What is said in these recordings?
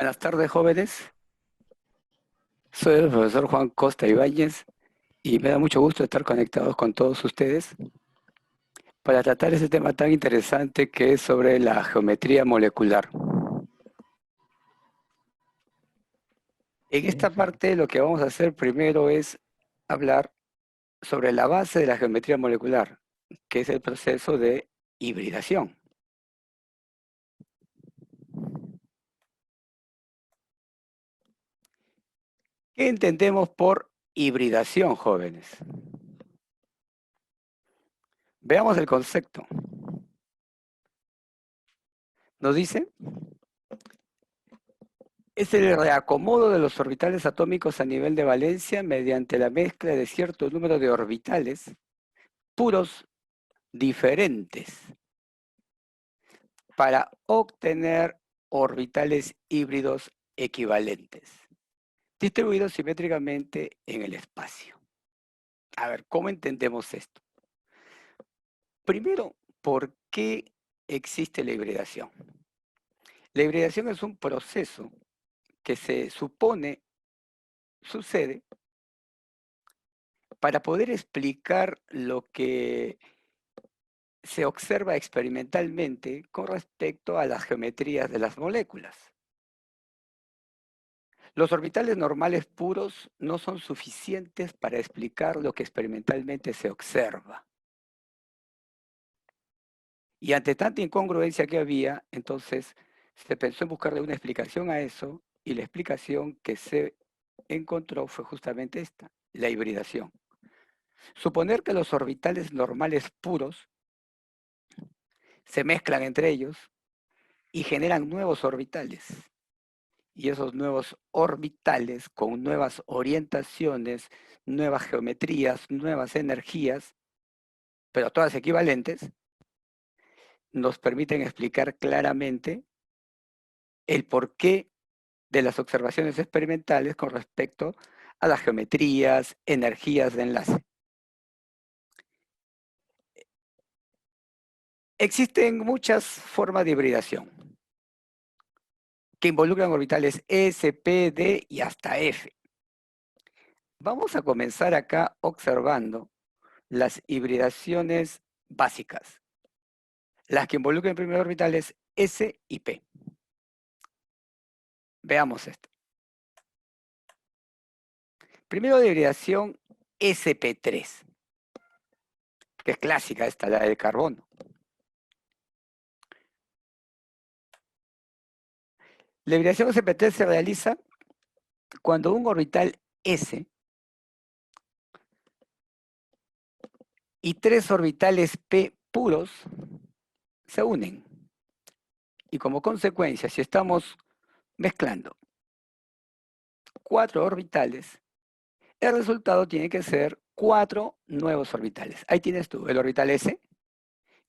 Buenas tardes, jóvenes. Soy el profesor Juan Costa Ibáñez y me da mucho gusto estar conectados con todos ustedes para tratar ese tema tan interesante que es sobre la geometría molecular. En esta parte lo que vamos a hacer primero es hablar sobre la base de la geometría molecular, que es el proceso de hibridación. ¿Qué entendemos por hibridación, jóvenes? Veamos el concepto. Nos dice es el reacomodo de los orbitales atómicos a nivel de valencia mediante la mezcla de cierto número de orbitales puros diferentes para obtener orbitales híbridos equivalentes, distribuidos simétricamente en el espacio. A ver, ¿cómo entendemos esto? Primero, ¿por qué existe la hibridación? La hibridación es un proceso que se supone sucede para poder explicar lo que se observa experimentalmente con respecto a las geometrías de las moléculas. Los orbitales normales puros no son suficientes para explicar lo que experimentalmente se observa. Y ante tanta incongruencia que había, entonces se pensó en buscarle una explicación a eso, y la explicación que se encontró fue justamente esta, la hibridación. Suponer que los orbitales normales puros se mezclan entre ellos y generan nuevos orbitales. Y esos nuevos orbitales con nuevas orientaciones, nuevas geometrías, nuevas energías, pero todas equivalentes, nos permiten explicar claramente el porqué de las observaciones experimentales con respecto a las geometrías, energías de enlace. Existen muchas formas de hibridación que involucran orbitales S, P, D y hasta F. Vamos a comenzar acá observando las hibridaciones básicas, las que involucran primeros orbitales S y P. Veamos esto. Primero de hibridación sp3, que es clásica esta, la del carbono. La hibridación sp3 se realiza cuando un orbital S y tres orbitales P puros se unen. Y como consecuencia, si estamos mezclando cuatro orbitales, el resultado tiene que ser cuatro nuevos orbitales. Ahí tienes tú el orbital S,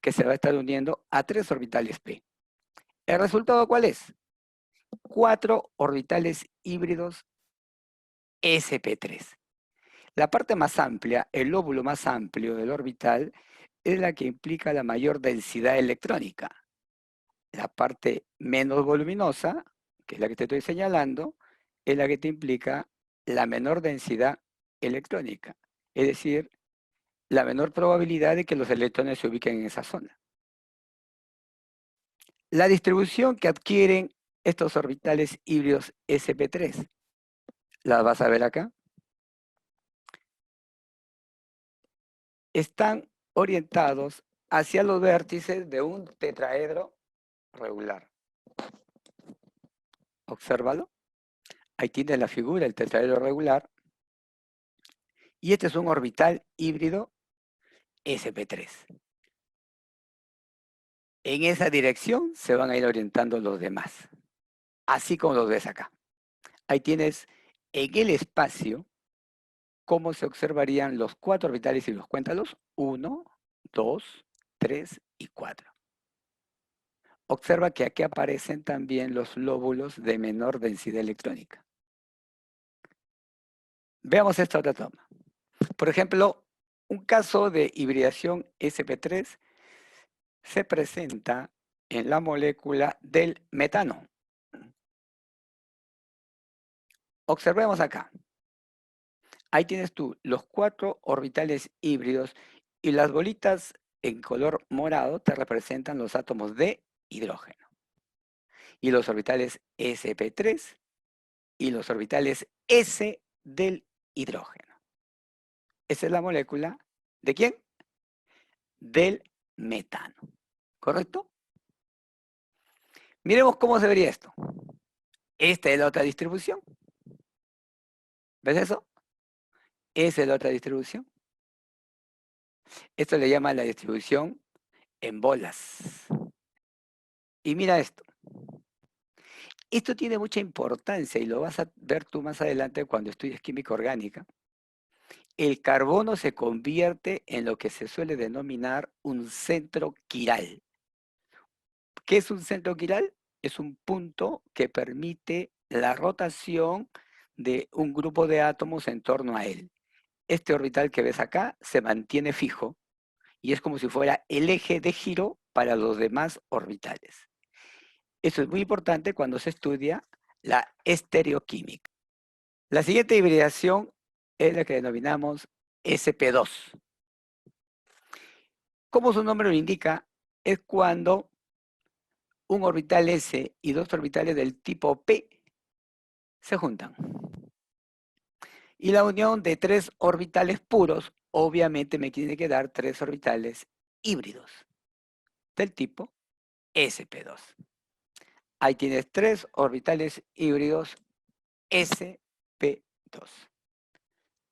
que se va a estar uniendo a tres orbitales P. ¿El resultado cuál es? Cuatro orbitales híbridos sp3. La parte más amplia, el lóbulo más amplio del orbital, es la que implica la mayor densidad electrónica. La parte menos voluminosa, que es la que te estoy señalando, es la que te implica la menor densidad electrónica. Es decir, la menor probabilidad de que los electrones se ubiquen en esa zona. La distribución que adquieren estos orbitales híbridos sp3, las vas a ver acá, están orientados hacia los vértices de un tetraedro regular. Obsérvalo. Ahí tienes la figura, el tetraedro regular. Y este es un orbital híbrido sp3. En esa dirección se van a ir orientando los demás, así como los ves acá. Ahí tienes en el espacio cómo se observarían los cuatro orbitales híbridos. Cuéntalos. 1, 2, 3 y 4. Observa que aquí aparecen también los lóbulos de menor densidad electrónica. Veamos esta otra toma. Por ejemplo, un caso de hibridación sp3 se presenta en la molécula del metano. Observemos acá. Ahí tienes tú los 4 orbitales híbridos y las bolitas en color morado te representan los átomos de hidrógeno. Y los orbitales sp3 y los orbitales s del hidrógeno. Esa es la molécula ¿de quién? Del metano. ¿Correcto? Miremos cómo se vería esto. Esta es la otra distribución. ¿Ves eso? Esa es la otra distribución. Esto le llama la distribución en bolas. Y mira esto. Esto tiene mucha importancia y lo vas a ver tú más adelante cuando estudies química orgánica. El carbono se convierte en lo que se suele denominar un centro quiral. ¿Qué es un centro quiral? Es un punto que permite la rotación de un grupo de átomos en torno a él. Este orbital que ves acá se mantiene fijo y es como si fuera el eje de giro para los demás orbitales. Eso es muy importante cuando se estudia la estereoquímica. La siguiente hibridación es la que denominamos sp2. Como su nombre lo indica, es cuando un orbital S y dos orbitales del tipo P se juntan. Y la unión de 3 orbitales puros, obviamente me tiene que dar 3 orbitales híbridos del tipo sp2. Ahí tienes 3 orbitales híbridos sp2.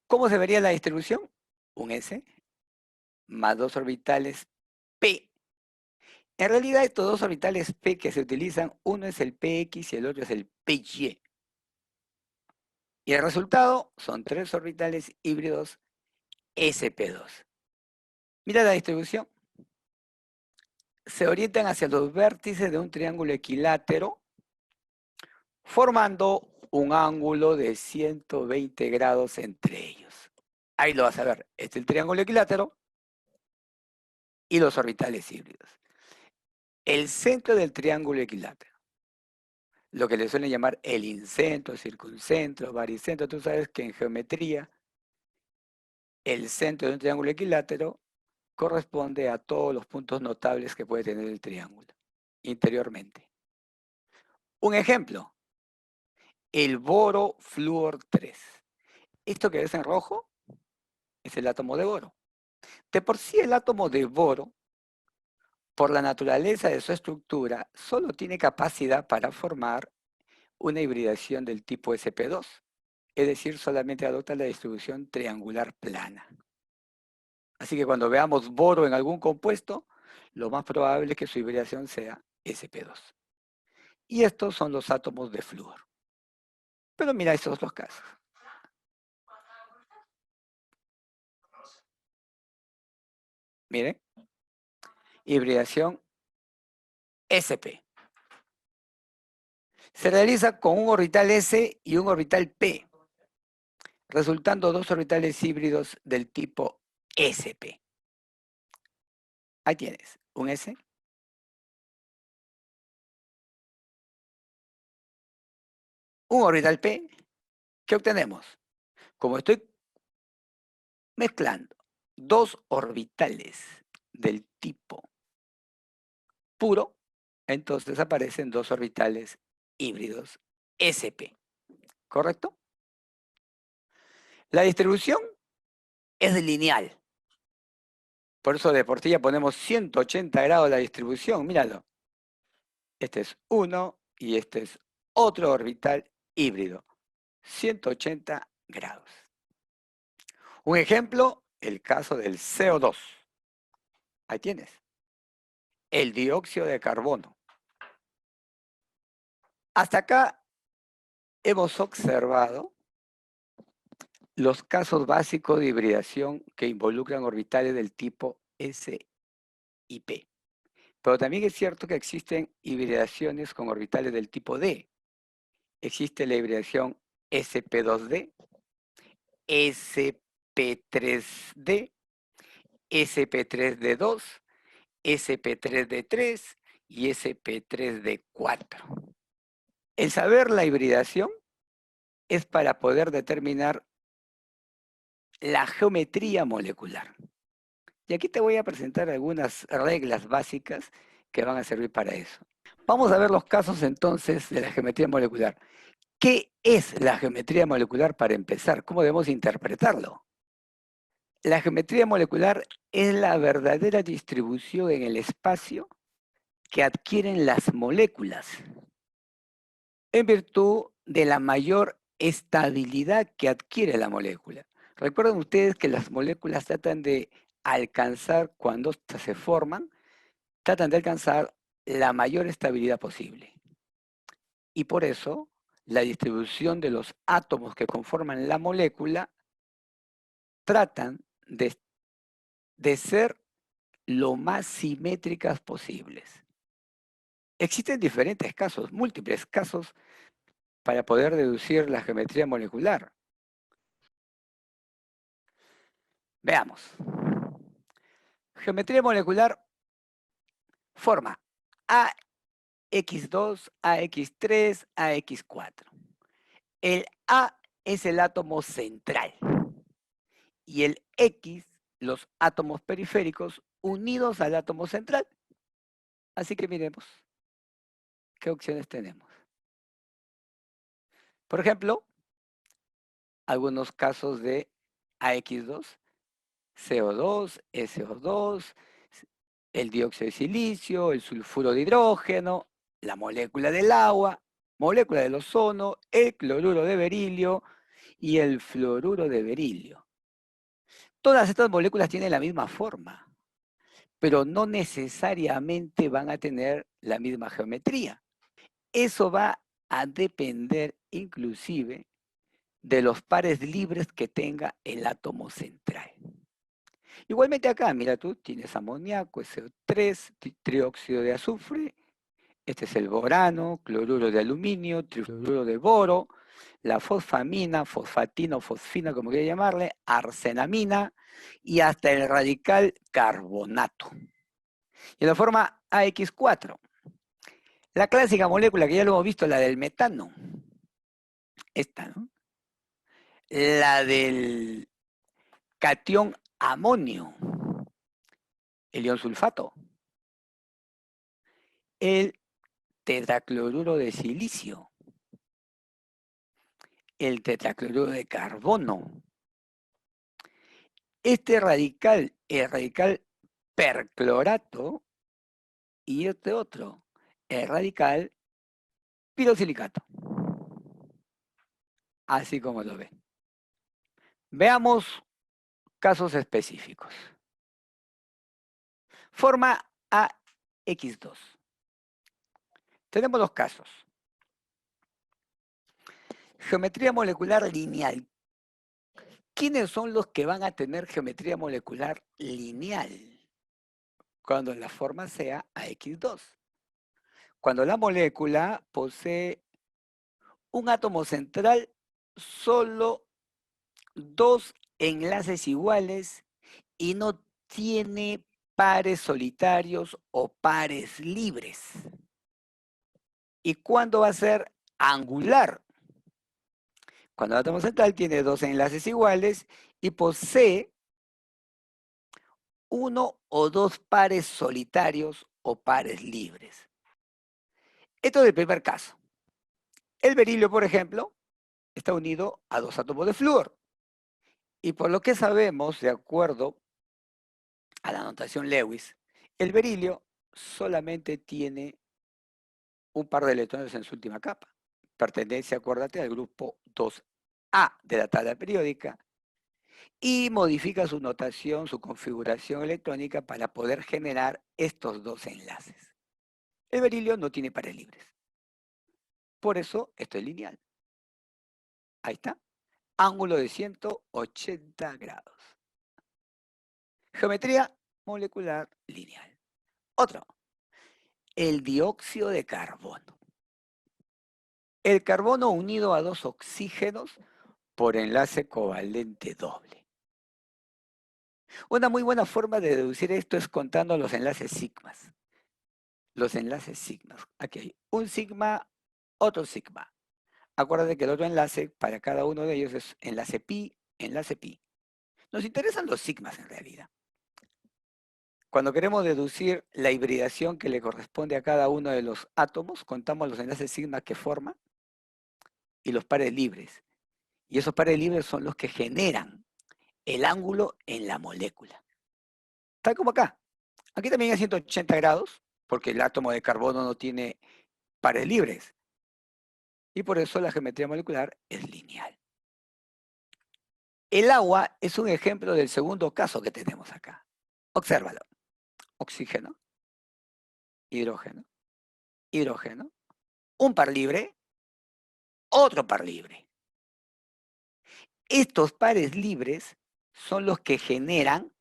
¿Cómo se vería la distribución? Un S más 2 orbitales P. En realidad estos dos orbitales P que se utilizan, uno es el PX y el otro es el PY. Y el resultado son 3 orbitales híbridos sp2. Mira la distribución. Se orientan hacia los vértices de un triángulo equilátero, formando un ángulo de 120 grados entre ellos. Ahí lo vas a ver. Este es el triángulo equilátero y los orbitales híbridos. El centro del triángulo equilátero, lo que le suelen llamar el incentro, circuncentro, baricentro. Tú sabes que en geometría el centro de un triángulo equilátero corresponde a todos los puntos notables que puede tener el triángulo interiormente. Un ejemplo, el boro flúor 3. Esto que ves en rojo es el átomo de boro. De por sí el átomo de boro, por la naturaleza de su estructura, solo tiene capacidad para formar una hibridación del tipo sp2, es decir, solamente adopta la distribución triangular plana. Así que cuando veamos boro en algún compuesto, lo más probable es que su hibridación sea sp2. Y estos son los átomos de flúor. Pero mira estos dos casos. Miren, hibridación sp. Se realiza con un orbital S y un orbital P, resultando dos orbitales híbridos del tipo sp. Ahí tienes, un S, un orbital P. ¿Qué obtenemos? Como estoy mezclando dos orbitales del tipo puro, entonces aparecen dos orbitales híbridos sp. ¿Correcto? La distribución es lineal. Por eso de portilla ponemos 180 grados la distribución. Míralo. Este es uno y este es otro orbital híbrido. 180 grados. Un ejemplo, el caso del CO2. Ahí tienes. El dióxido de carbono. Hasta acá hemos observado los casos básicos de hibridación que involucran orbitales del tipo S y P. Pero también es cierto que existen hibridaciones con orbitales del tipo D. Existe la hibridación sp2d, sp3d, sp3d2, sp3d3 y sp3d4. El saber la hibridación es para poder determinar la geometría molecular. Y aquí te voy a presentar algunas reglas básicas que van a servir para eso. Vamos a ver los casos entonces de la geometría molecular. ¿Qué es la geometría molecular para empezar? ¿Cómo debemos interpretarlo? La geometría molecular es la verdadera distribución en el espacio que adquieren las moléculas en virtud de la mayor estabilidad que adquiere la molécula. Recuerden ustedes que las moléculas tratan de alcanzar, cuando se forman, tratan de alcanzar la mayor estabilidad posible. Y por eso, la distribución de los átomos que conforman la molécula tratan de ser lo más simétricas posibles. Existen diferentes casos, múltiples casos, para poder deducir la geometría molecular. Veamos. Geometría molecular forma AX2, AX3, AX4. El A es el átomo central y el X, los átomos periféricos unidos al átomo central. Así que miremos qué opciones tenemos. Por ejemplo, algunos casos de AX2, CO2, SO2, el dióxido de silicio, el sulfuro de hidrógeno, la molécula del agua, molécula del ozono, el cloruro de berilio y el fluoruro de berilio. Todas estas moléculas tienen la misma forma, pero no necesariamente van a tener la misma geometría. Eso va a depender inclusive de los pares libres que tenga el átomo central. Igualmente acá, mira tú, tienes amoníaco, SO3, trióxido de azufre, este es el borano, cloruro de aluminio, trifluoruro de boro, la fosfamina, fosfatina o fosfina, como quiera llamarle, arsenamina y hasta el radical carbonato. Y la forma AX4, la clásica molécula que ya lo hemos visto, la del metano, esta, ¿no? La del catión amonio, el ion sulfato, el tetracloruro de silicio, el tetracloruro de carbono. Este radical, el radical perclorato, y este otro, el radical pirosilicato. Así como lo ven. Veamos casos específicos. Forma AX2. Tenemos los casos. Geometría molecular lineal. ¿Quiénes son los que van a tener geometría molecular lineal? Cuando la forma sea AX2. Cuando la molécula posee un átomo central, solo dos enlaces iguales y no tiene pares solitarios o pares libres. ¿Y cuándo va a ser angular? Cuando el átomo central tiene dos enlaces iguales y posee uno o dos pares solitarios o pares libres. Esto es el primer caso. El berilio, por ejemplo, está unido a dos átomos de flúor. Y por lo que sabemos, de acuerdo a la notación Lewis, el berilio solamente tiene un par de electrones en su última capa. Pertenece, acuérdate, al grupo 2A de la tabla periódica y modifica su notación, su configuración electrónica para poder generar estos dos enlaces. El berilio no tiene pares libres. Por eso esto es lineal. Ahí está. Ángulo de 180 grados. Geometría molecular lineal. Otro. El dióxido de carbono. El carbono unido a dos oxígenos por enlace covalente doble. Una muy buena forma de deducir esto es contando los enlaces sigmas. Los enlaces sigmas. Aquí hay un sigma, otro sigma. Acuérdate que el otro enlace para cada uno de ellos es enlace pi, enlace pi. Nos interesan los sigmas en realidad. Cuando queremos deducir la hibridación que le corresponde a cada uno de los átomos, contamos los enlaces sigma que forma y los pares libres. Y esos pares libres son los que generan el ángulo en la molécula. Tal como acá. Aquí también hay 180 grados, porque el átomo de carbono no tiene pares libres. Y por eso la geometría molecular es lineal. El agua es un ejemplo del segundo caso que tenemos acá. Obsérvalo. Oxígeno, hidrógeno, hidrógeno, un par libre, otro par libre. Estos pares libres son los que generan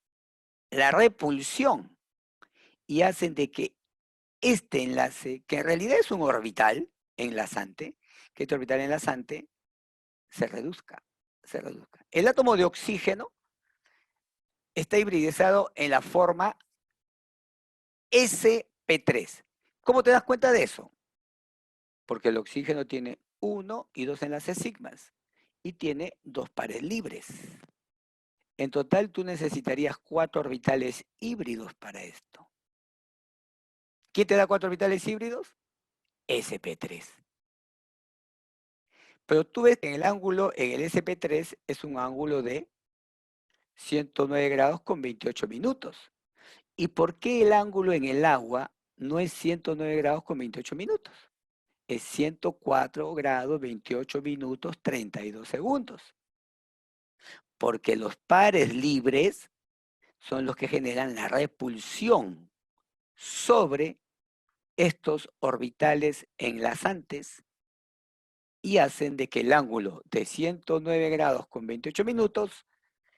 la repulsión y hacen de que este enlace, que en realidad es un orbital enlazante, que este orbital enlazante se reduzca, se reduzca. El átomo de oxígeno está hibridizado en la forma sp3. ¿Cómo te das cuenta de eso? Porque el oxígeno tiene 1 y 2 enlaces sigmas y tiene 2 pares libres. En total tú necesitarías 4 orbitales híbridos para esto. ¿Quién te da 4 orbitales híbridos? sp3. Pero tú ves que en el ángulo, en el sp3, es un ángulo de 109 grados con 28 minutos. ¿Y por qué el ángulo en el agua no es 109 grados con 28 minutos? Es 104 grados 28 minutos 32 segundos. Porque los pares libres son los que generan la repulsión sobre estos orbitales enlazantes y hacen de que el ángulo de 109 grados con 28 minutos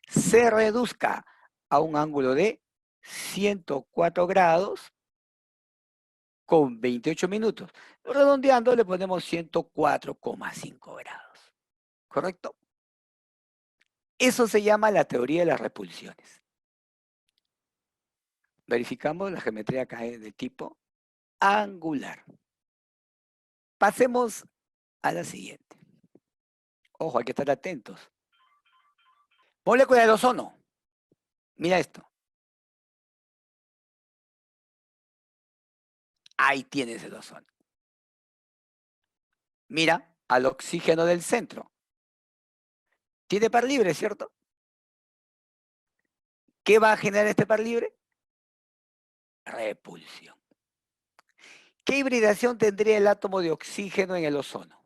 se reduzca a un ángulo de 104 grados con 28 minutos. Redondeando le ponemos 104,5 grados. ¿Correcto? Eso se llama la teoría de las repulsiones. Verificamos la geometría acá es de tipo angular. Pasemos a la siguiente. Ojo, hay que estar atentos. Molécula del ozono. Mira esto. Ahí tienes el ozono. Mira al oxígeno del centro. Tiene par libre, ¿cierto? ¿Qué va a generar este par libre? Repulsión. ¿Qué hibridación tendría el átomo de oxígeno en el ozono?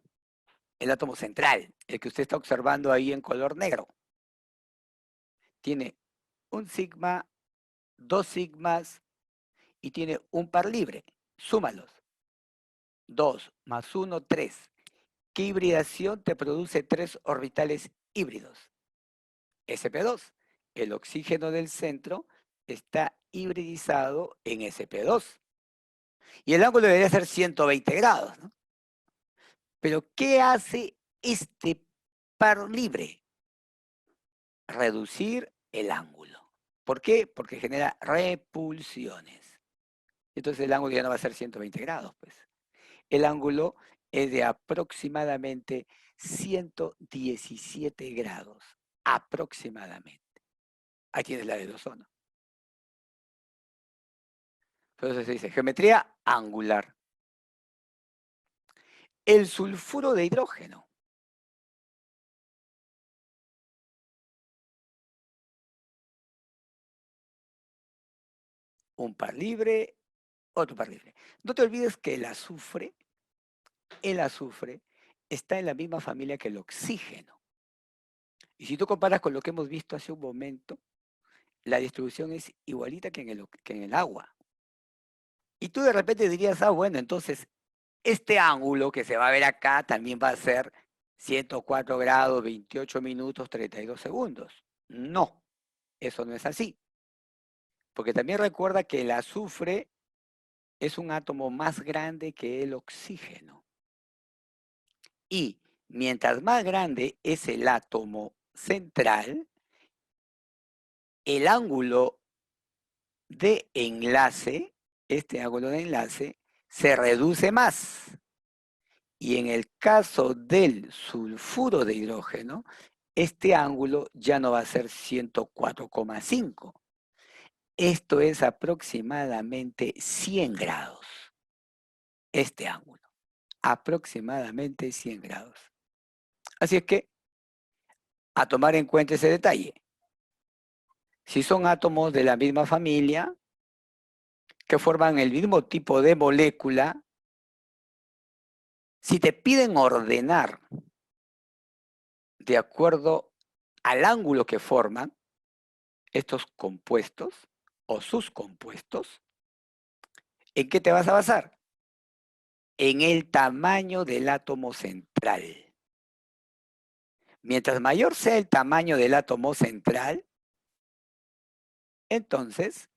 El átomo central, el que usted está observando ahí en color negro. Tiene un sigma, 2 sigmas y tiene un par libre. Súmalos. 2 más 1, 3. ¿Qué hibridación te produce 3 orbitales híbridos? sp2. El oxígeno del centro está hibridizado en sp2. Y el ángulo debería ser 120 grados, ¿no? Pero ¿qué hace este par libre? Reducir el ángulo. ¿Por qué? Porque genera repulsiones. Entonces el ángulo ya no va a ser 120 grados, pues. El ángulo es de aproximadamente 117 grados. Aproximadamente. Ahí tienes la del ozono. Entonces se dice geometría angular. El sulfuro de hidrógeno. Un par libre, otro par libre. No te olvides que el azufre está en la misma familia que el oxígeno. Y si tú comparas con lo que hemos visto hace un momento, la distribución es igualita que en el agua. Y tú de repente dirías, ah, bueno, entonces este ángulo que se va a ver acá también va a ser 104 grados, 28 minutos, 32 segundos. No, eso no es así. Porque también recuerda que el azufre es un átomo más grande que el oxígeno. Y mientras más grande es el átomo central, el ángulo de enlace, este ángulo de enlace, se reduce más. Y en el caso del sulfuro de hidrógeno, este ángulo ya no va a ser 104,5. Esto es aproximadamente 100 grados. Este ángulo, aproximadamente 100 grados. Así es que, a tomar en cuenta ese detalle. Si son átomos de la misma familia, que forman el mismo tipo de molécula, si te piden ordenar de acuerdo al ángulo que forman estos compuestos o sus compuestos, ¿en qué te vas a basar? En el tamaño del átomo central. Mientras mayor sea el tamaño del átomo central, entonces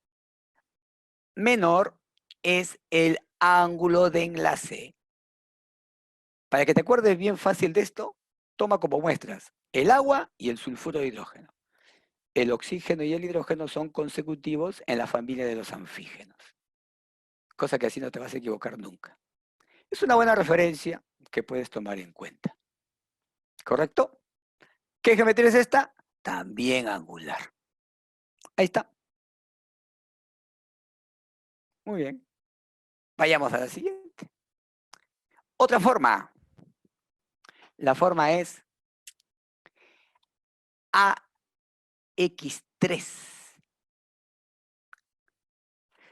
menor es el ángulo de enlace. Para que te acuerdes bien fácil de esto, toma como muestras el agua y el sulfuro de hidrógeno. El oxígeno y el hidrógeno son consecutivos en la familia de los anfígenos, cosa que así no te vas a equivocar nunca. Es una buena referencia que puedes tomar en cuenta. ¿Correcto? ¿Qué geometría es esta? También angular. Ahí está. Muy bien. Vayamos a la siguiente. Otra forma. La forma es AX3.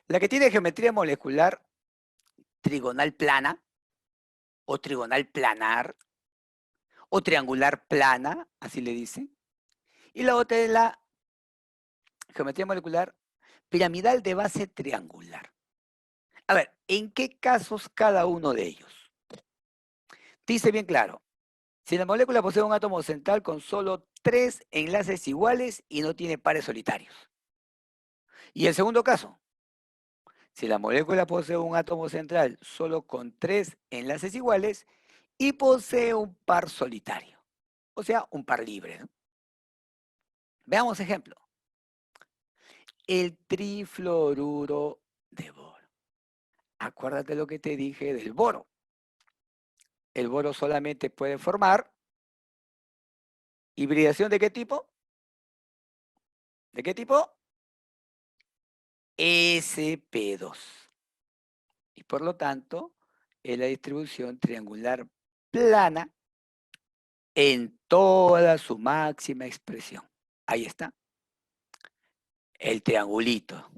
La que tiene geometría molecular trigonal plana, o trigonal planar, o triangular plana, así le dicen. Y la otra es la geometría molecular piramidal de base triangular. A ver, ¿en qué casos cada uno de ellos? Dice bien claro, si la molécula posee un átomo central con solo 3 enlaces iguales y no tiene pares solitarios. Y el segundo caso, si la molécula posee un átomo central solo con 3 enlaces iguales y posee un par solitario, o sea, un par libre, ¿no? Veamos ejemplo. El trifluoruro de boro. Acuérdate lo que te dije del boro. El boro solamente puede formar hibridación ¿de qué tipo? ¿De qué tipo? sp2. Y por lo tanto, es la distribución triangular plana en toda su máxima expresión. Ahí está. El triangulito.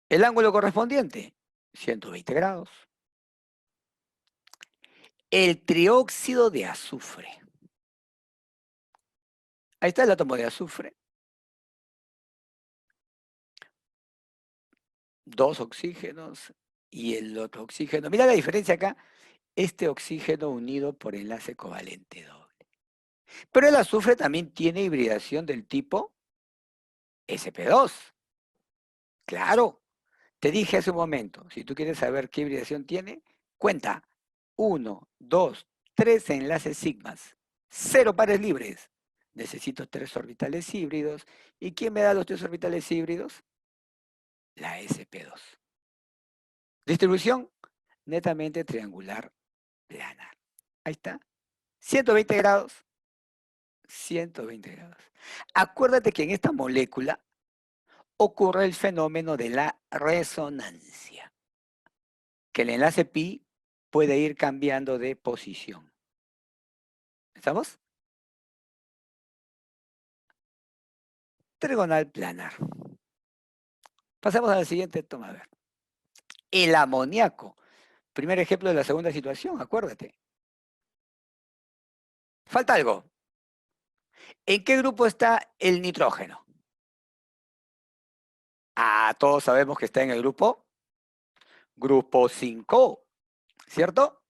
El ángulo correspondiente, 120 grados. El trióxido de azufre. Ahí está el átomo de azufre. 2 oxígenos y el otro oxígeno. Mira la diferencia acá. Este oxígeno unido por enlace covalente doble. Pero el azufre también tiene hibridación del tipo sp2. Claro, te dije hace un momento, si tú quieres saber qué hibridación tiene, cuenta 1, 2, 3 enlaces sigmas, 0 pares libres. Necesito 3 orbitales híbridos. ¿Y quién me da los 3 orbitales híbridos? La sp2. Distribución netamente triangular plana. Ahí está. 120 grados. 120 grados. Acuérdate que en esta molécula ocurre el fenómeno de la resonancia, que el enlace pi puede ir cambiando de posición. ¿Estamos? Trigonal planar. Pasamos a la siguiente toma. A ver. El amoníaco. Primer ejemplo de la segunda situación, acuérdate. Falta algo. ¿En qué grupo está el nitrógeno? Ah, todos sabemos que está en el grupo 5, ¿cierto?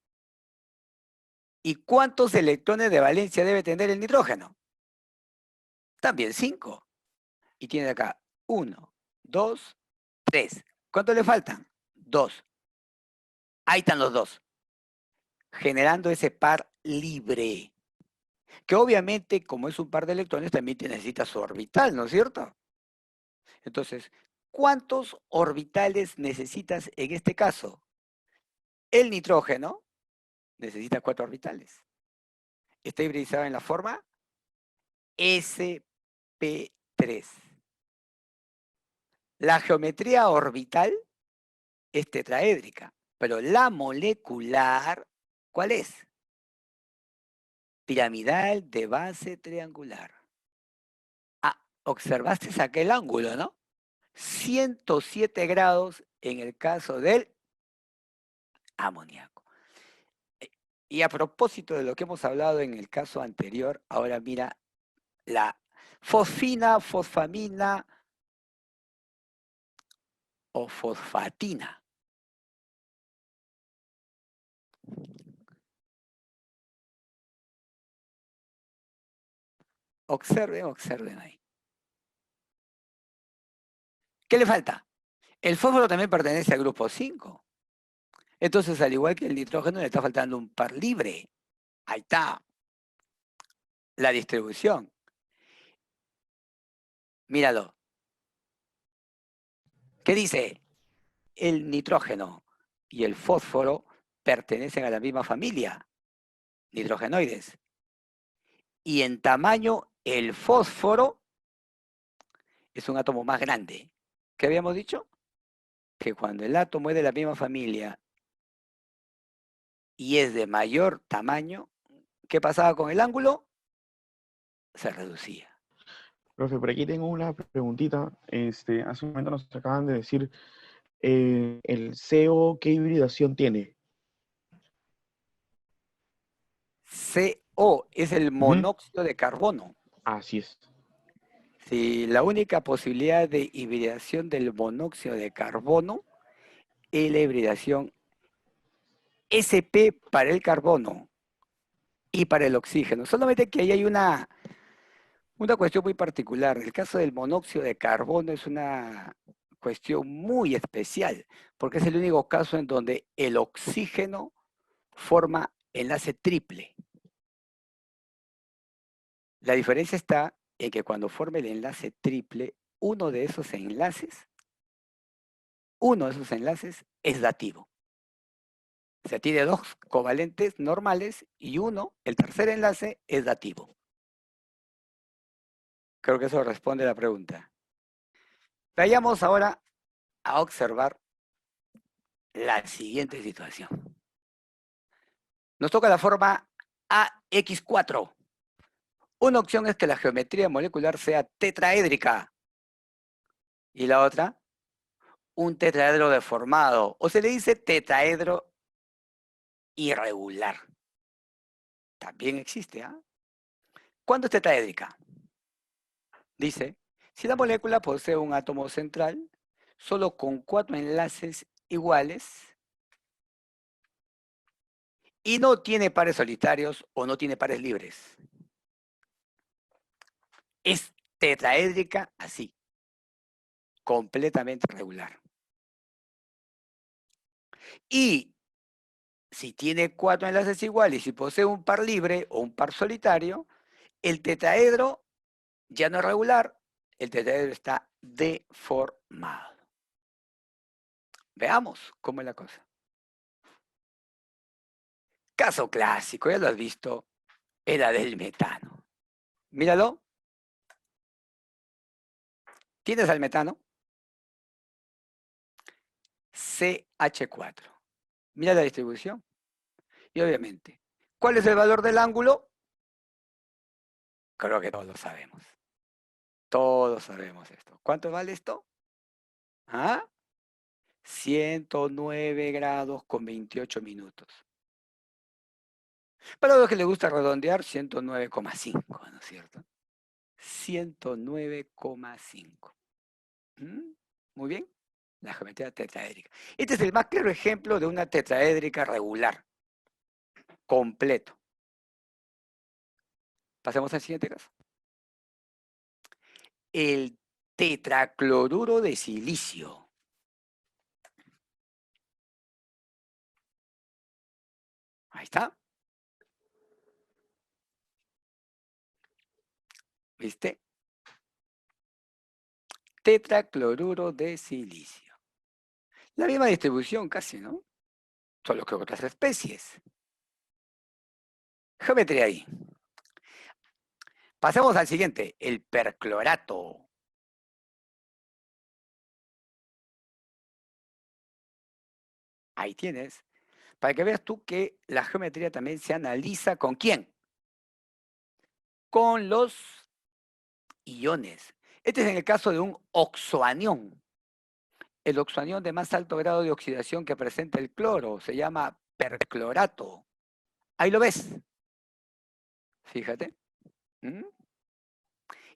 ¿Y cuántos electrones de valencia debe tener el nitrógeno? También 5. Y tiene acá 1, 2, 3. ¿Cuántos le faltan? 2. Ahí están los 2. Generando ese par libre. Que obviamente, como es un par de electrones, también necesita su orbital, ¿no es cierto? Entonces, ¿cuántos orbitales necesitas en este caso? El nitrógeno necesita 4 orbitales. Está hibridizado en la forma sp3. La geometría orbital es tetraédrica, pero la molecular, ¿cuál es? Piramidal de base triangular. Ah, observaste aquel ángulo, ¿no? 107 grados en el caso del amoníaco. Y a propósito de lo que hemos hablado en el caso anterior, ahora mira la fosfina, fosfamina o fosfatina. Observen, observen ahí. ¿Qué le falta? El fósforo también pertenece al grupo 5. Entonces, al igual que el nitrógeno, le está faltando un par libre. Ahí está. La distribución. Míralo. ¿Qué dice? El nitrógeno y el fósforo pertenecen a la misma familia, nitrogenoides. Y en tamaño, el fósforo es un átomo más grande. ¿Qué habíamos dicho? Que cuando el átomo es de la misma familia y es de mayor tamaño, ¿qué pasaba con el ángulo? Se reducía. Profe, por aquí tengo una preguntita. Hace un momento nos acaban de decir, ¿el CO qué hibridación tiene? CO es el Ujú. monóxido de carbono. Así es. Si la única posibilidad de hibridación del monóxido de carbono es la hibridación sp para el carbono y para el oxígeno. Solamente que ahí hay una cuestión muy particular. El caso del monóxido de carbono es una cuestión muy especial, porque es el único caso en donde el oxígeno forma enlace triple. La diferencia está en que cuando forma el enlace triple, uno de esos enlaces es dativo. O sea, tiene dos covalentes normales y el tercer enlace, es dativo. Creo que eso responde a la pregunta. Vayamos ahora a observar la siguiente situación. Nos toca la forma AX4. Una opción es que la geometría molecular sea tetraédrica y la otra, un tetraedro deformado, o se le dice tetraedro irregular. También existe, ¿ah? ¿Cuándo es tetraédrica? Dice, si la molécula posee un átomo central, solo con 4 enlaces iguales y no tiene pares solitarios o no tiene pares libres. Es tetraédrica así, completamente regular. Y si tiene 4 enlaces iguales y posee un par libre o un par solitario, el tetraedro ya no es regular, el tetraedro está deformado. Veamos cómo es la cosa. Caso clásico, ya lo has visto, era del metano. Míralo. ¿Tienes al metano? CH4. Mira la distribución. Y obviamente, ¿cuál es el valor del ángulo? Creo que todos lo sabemos. Todos sabemos esto. ¿Cuánto vale esto? ¿Ah? 109 grados con 28 minutos. Para los que les gusta redondear, 109,5, ¿no es cierto? 109,5. ¿Mm? Muy bien. La geometría tetraédrica. Este es el más claro ejemplo de una tetraédrica regular, completo. Pasemos al siguiente caso. El tetracloruro de silicio. Ahí está. ¿Viste? Tetracloruro de silicio. La misma distribución casi, ¿no? solo que otras especies. Geometría ahí. Pasemos al siguiente, el perclorato. Ahí tienes. Para que veas tú que la geometría también se analiza ¿con quién? Con los iones. Este es en el caso de un oxoanión. El oxoanión de más alto grado de oxidación que presenta el cloro se llama perclorato. Ahí lo ves. Fíjate. ¿Mm?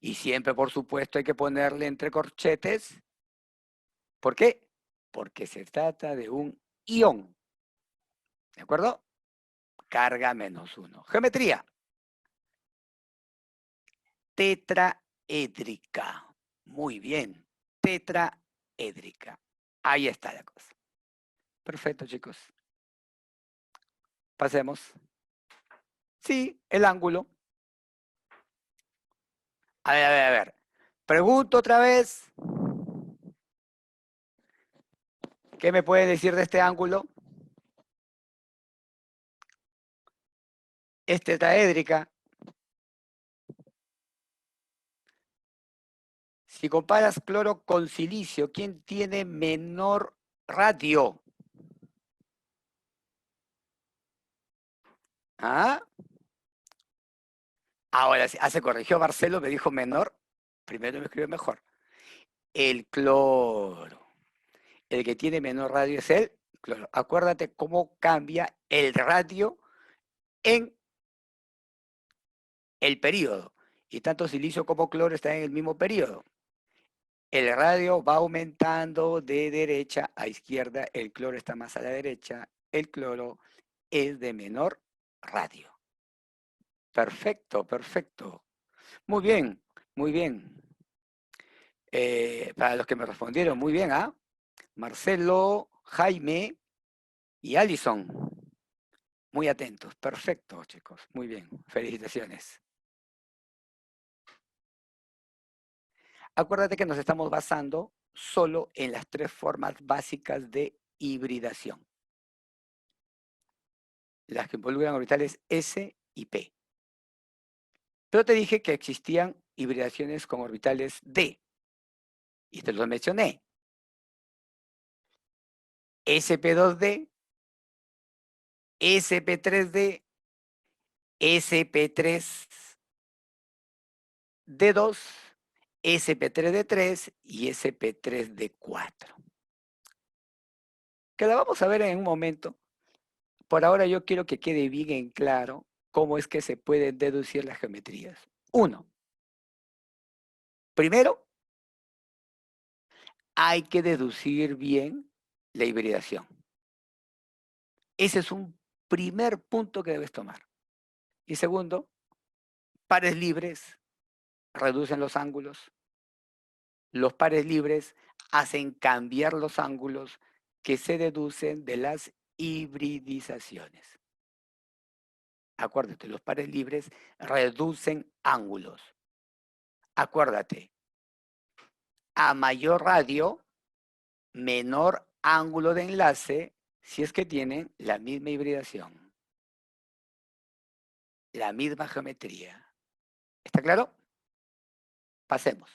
Y siempre, por supuesto, hay que ponerle entre corchetes. ¿Por qué? Porque se trata de un ión. ¿De acuerdo? Carga -1. Geometría. Tetraédrica. Muy bien. Tetraédrica. Ahí está la cosa. Perfecto, chicos. Pasemos. Sí, el ángulo. A ver, a ver, a ver. Pregunto otra vez. ¿Qué me puede decir de este ángulo? Es tetraédrica. Si comparas cloro con silicio, ¿quién tiene menor radio? ¿Ah? Ahora, se corrigió Marcelo, me dijo menor. Primero me escribió mejor. El cloro. El que tiene menor radio es el cloro. Acuérdate cómo cambia el radio en el periodo. Y tanto silicio como cloro están en el mismo periodo. El radio va aumentando de derecha a izquierda. El cloro está más a la derecha. El cloro es de menor radio. Perfecto, perfecto. Muy bien, muy bien. Para los que me respondieron, muy bien, ¿ah? Marcelo, Jaime y Alison. Muy atentos. Perfecto, chicos. Muy bien. Felicitaciones. Acuérdate que nos estamos basando solo en las 3 formas básicas de hibridación. Las que involucran orbitales S y P. Pero te dije que existían hibridaciones con orbitales D. Y te los mencioné. SP2D, SP3D, SP3D2, SP3D3 y SP3D4. Que la vamos a ver en un momento. Por ahora yo quiero que quede bien en claro cómo es que se pueden deducir las geometrías. Uno, primero hay que deducir bien la hibridación. Ese es un primer punto que debes tomar. Y segundo, pares libres reducen los ángulos. Los pares libres hacen cambiar los ángulos que se deducen de las hibridizaciones. Acuérdate, los pares libres reducen ángulos. Acuérdate, a mayor radio, menor ángulo de enlace si es que tienen la misma hibridación, la misma geometría. ¿Está claro? Pasemos.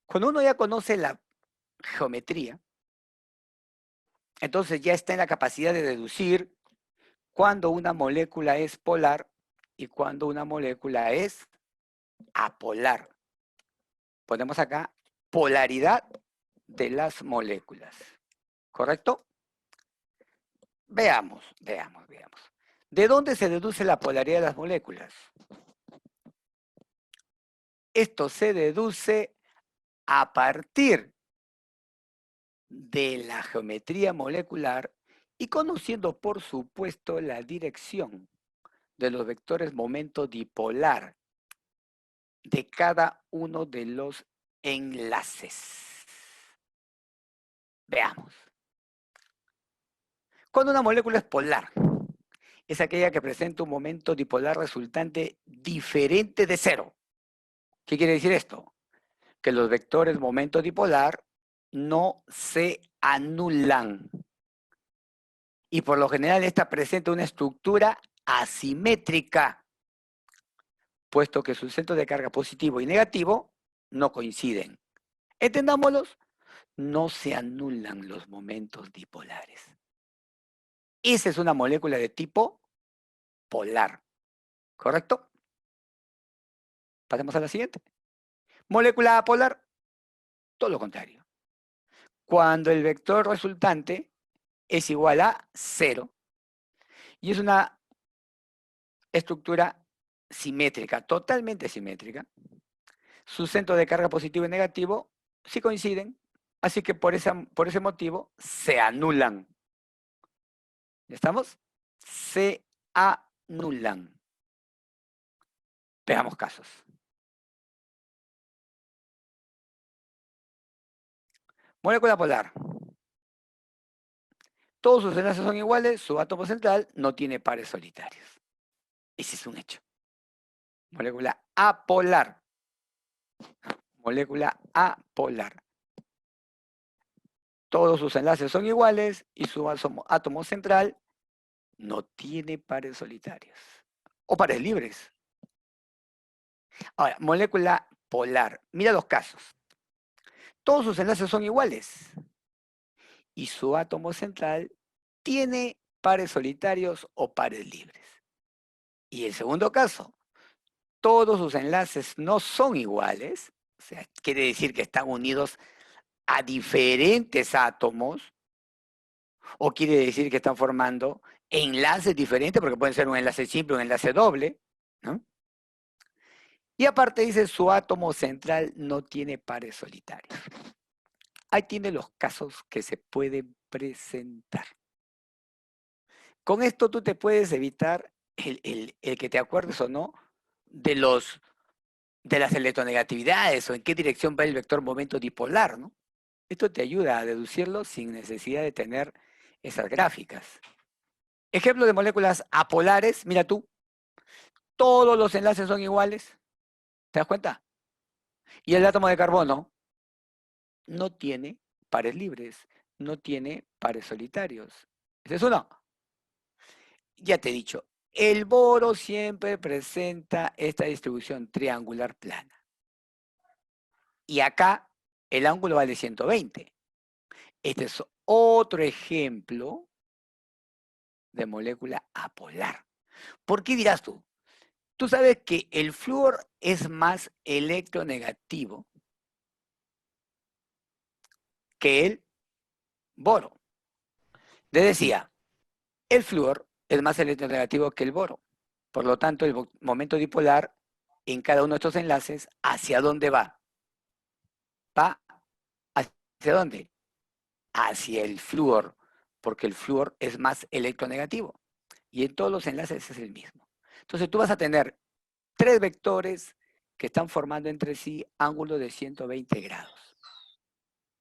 Cuando uno ya conoce la geometría, entonces ya está en la capacidad de deducir cuando una molécula es polar y cuando una molécula es apolar. Ponemos acá polaridad de las moléculas. ¿Correcto? Veamos, veamos, veamos. ¿De dónde se deduce la polaridad de las moléculas? Esto se deduce a partir de la geometría molecular y conociendo, por supuesto, la dirección de los vectores momento dipolar de cada uno de los enlaces. Veamos. Cuando una molécula es polar, es aquella que presenta un momento dipolar resultante diferente de cero. ¿Qué quiere decir esto? Que los vectores momento dipolar no se anulan. Y por lo general esta presenta una estructura asimétrica, puesto que sus centros de carga positivo y negativo no coinciden. Entendámoslos, no se anulan los momentos dipolares. Esa es una molécula de tipo polar, ¿correcto? Pasemos a la siguiente. Molécula apolar, todo lo contrario. Cuando el vector resultante es igual a 0 y es una estructura simétrica, totalmente simétrica, sus centros de carga positivo y negativo sí coinciden, así que por ese motivo se anulan. ¿Ya estamos? Se anulan. Veamos casos. Molécula polar. Todos sus enlaces son iguales, su átomo central no tiene pares solitarios. Ese es un hecho. Molécula apolar. Molécula apolar. Todos sus enlaces son iguales y su átomo central no tiene pares solitarios. O pares libres. Ahora, molécula polar. Mira los casos. Todos sus enlaces son iguales y su átomo central tiene pares solitarios o pares libres. Y el segundo caso, todos sus enlaces no son iguales, o sea, quiere decir que están unidos a diferentes átomos, o quiere decir que están formando enlaces diferentes, porque pueden ser un enlace simple o un enlace doble, ¿no? Y aparte dice, su átomo central no tiene pares solitarios. Ahí tiene los casos que se pueden presentar. Con esto tú te puedes evitar el que te acuerdes o no de las electronegatividades o en qué dirección va el vector momento dipolar, ¿no? Esto te ayuda a deducirlo sin necesidad de tener esas gráficas. Ejemplo de moléculas apolares, mira tú, todos los enlaces son iguales, ¿te das cuenta? Y el átomo de carbono no tiene pares libres, no tiene pares solitarios. ¿Ese es uno? Ya te he dicho, el boro siempre presenta esta distribución triangular plana. Y acá el ángulo vale 120. Este es otro ejemplo de molécula apolar. ¿Por qué dirás tú? Tú sabes que el flúor es más electronegativo que el boro. Te decía, el flúor es más electronegativo que el boro. Por lo tanto, el momento dipolar en cada uno de estos enlaces, ¿hacia dónde va? Va hacia dónde? Hacia el flúor, porque el flúor es más electronegativo. Y en todos los enlaces es el mismo. Entonces tú vas a tener tres vectores que están formando entre sí ángulos de 120 grados.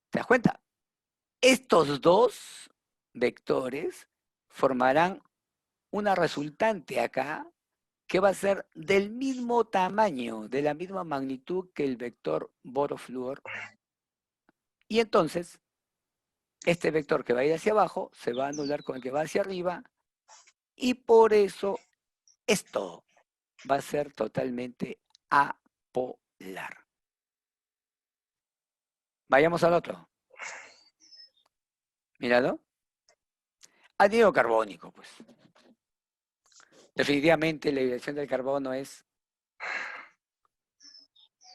¿Te das cuenta? Estos dos vectores formarán una resultante acá que va a ser del mismo tamaño, de la misma magnitud que el vector boro-flúor. Y entonces, este vector que va a ir hacia abajo se va a anular con el que va hacia arriba y por eso esto va a ser totalmente apolar. Vayamos al otro. Míralo. Anhídrido carbónico, pues. Definitivamente la hidratación del carbono es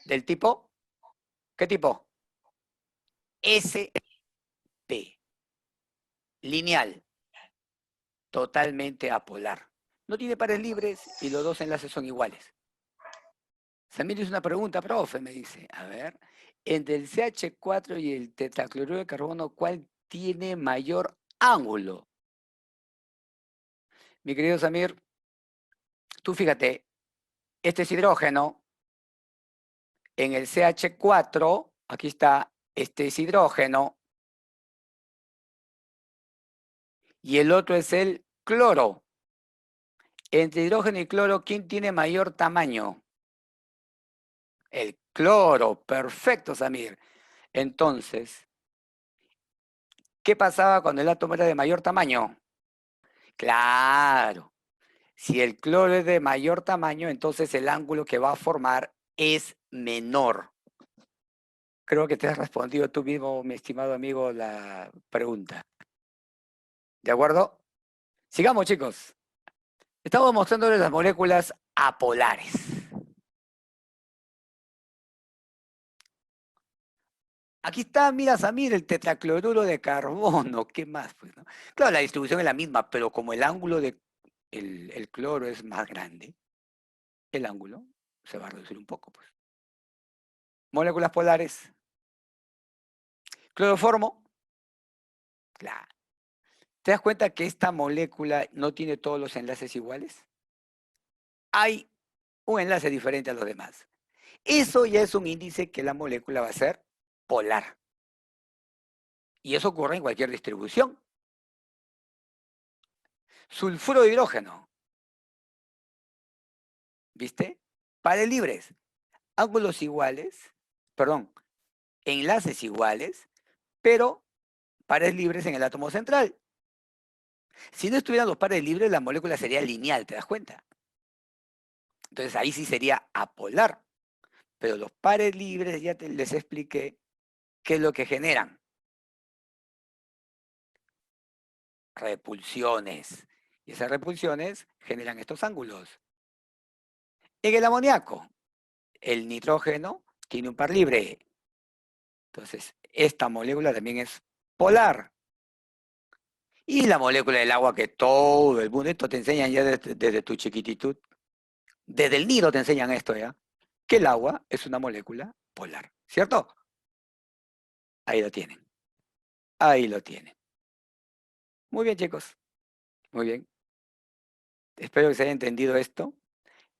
del tipo, ¿qué tipo? SP, lineal, totalmente apolar. No tiene pares libres y los dos enlaces son iguales. Samir hizo una pregunta, profe, me dice, a ver, entre el CH4 y el tetracloruro de carbono, ¿cuál tiene mayor ángulo? Mi querido Samir, tú fíjate, este es hidrógeno, en el CH4, aquí está, este es hidrógeno, y el otro es el cloro. Entre hidrógeno y cloro, ¿quién tiene mayor tamaño? El cloro. Perfecto, Samir. Entonces, ¿qué pasaba cuando el átomo era de mayor tamaño? Claro. Si el cloro es de mayor tamaño, entonces el ángulo que va a formar es menor. Creo que te has respondido tú mismo, mi estimado amigo, la pregunta. ¿De acuerdo? Sigamos, chicos. Estamos mostrándoles las moléculas apolares. Aquí está, mira, Samir, el tetracloruro de carbono. ¿Qué más? Pues, ¿no? Claro, la distribución es la misma, pero como el ángulo de el cloro es más grande, el ángulo se va a reducir un poco, pues. Moléculas polares. Cloroformo. Claro. ¿Te das cuenta que esta molécula no tiene todos los enlaces iguales? Hay un enlace diferente a los demás. Eso ya es un índice que la molécula va a ser polar. Y eso ocurre en cualquier distribución. Sulfuro de hidrógeno. ¿Viste? Pares libres. Ángulos iguales, perdón, enlaces iguales, pero pares libres en el átomo central. Si no estuvieran los pares libres, la molécula sería lineal, ¿te das cuenta? Entonces ahí sí sería apolar. Pero los pares libres ya les expliqué qué es lo que generan. Repulsiones. Y esas repulsiones generan estos ángulos. En el amoníaco, el nitrógeno tiene un par libre. Entonces, esta molécula también es polar. Y la molécula del agua que todo el mundo, esto te enseñan ya desde tu chiquititud, desde el nido te enseñan esto ya, que el agua es una molécula polar, ¿cierto? Ahí lo tienen, ahí lo tienen. Muy bien, chicos, muy bien. Espero que se haya entendido esto.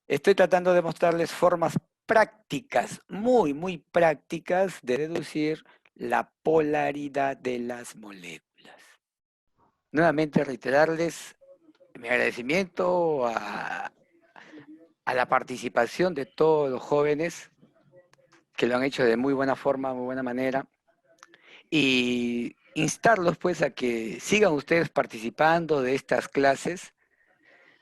Estoy tratando de mostrarles formas prácticas, muy, muy prácticas de deducir la polaridad de las moléculas. Nuevamente reiterarles mi agradecimiento a la participación de todos los jóvenes que lo han hecho de muy buena forma, muy buena manera, y instarlos pues a que sigan ustedes participando de estas clases.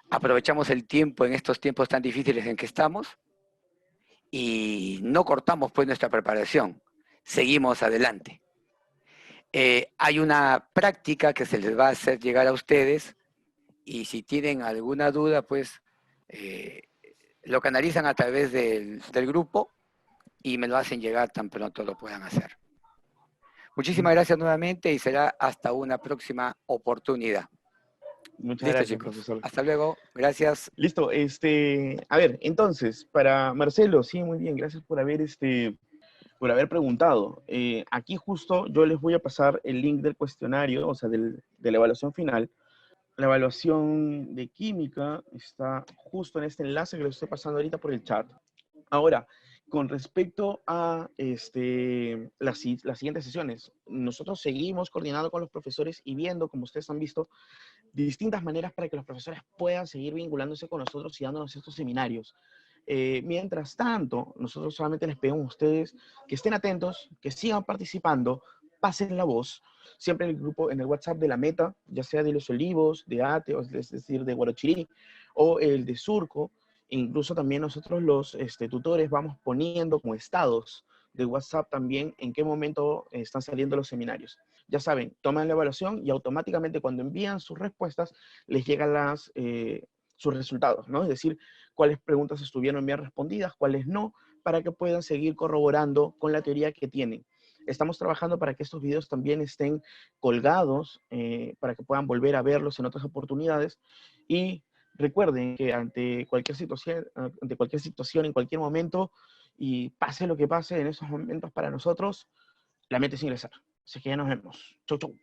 Aprovechamos el tiempo en estos tiempos tan difíciles en que estamos y no cortamos pues nuestra preparación, seguimos adelante. Hay una práctica que se les va a hacer llegar a ustedes y si tienen alguna duda pues eh, lo canalizan a través del grupo y me lo hacen llegar tan pronto lo puedan hacer. Muchísimas gracias nuevamente y será hasta una próxima oportunidad. Muchas Listo, gracias, chicos. profesor. Hasta luego. Gracias. Listo, a ver, entonces, para Marcelo, sí, muy bien, gracias por haber preguntado. Aquí justo yo les voy a pasar el link del cuestionario, o sea, de la evaluación final. La evaluación de química está justo en este enlace que les estoy pasando ahorita por el chat. Ahora, con respecto a las siguientes sesiones, nosotros seguimos coordinando con los profesores y viendo, como ustedes han visto, distintas maneras para que los profesores puedan seguir vinculándose con nosotros y dándonos estos seminarios. Mientras tanto, nosotros solamente les pedimos a ustedes que estén atentos, que sigan participando, pasen la voz, siempre en el grupo, en el WhatsApp de la Meta, ya sea de Los Olivos, de ATE, es decir, de Guarochirí, o el de Surco. Incluso también nosotros los tutores vamos poniendo como estados de WhatsApp también en qué momento están saliendo los seminarios. Ya saben, toman la evaluación y automáticamente cuando envían sus respuestas les llegan sus resultados, ¿no? Es decir, cuáles preguntas estuvieron bien respondidas, cuáles no, para que puedan seguir corroborando con la teoría que tienen. Estamos trabajando para que estos videos también estén colgados, para que puedan volver a verlos en otras oportunidades. Y recuerden que ante cualquier situación, en cualquier momento, y pase lo que pase en esos momentos para nosotros, la meta es ingresar. Así que ya nos vemos. Chau, chau.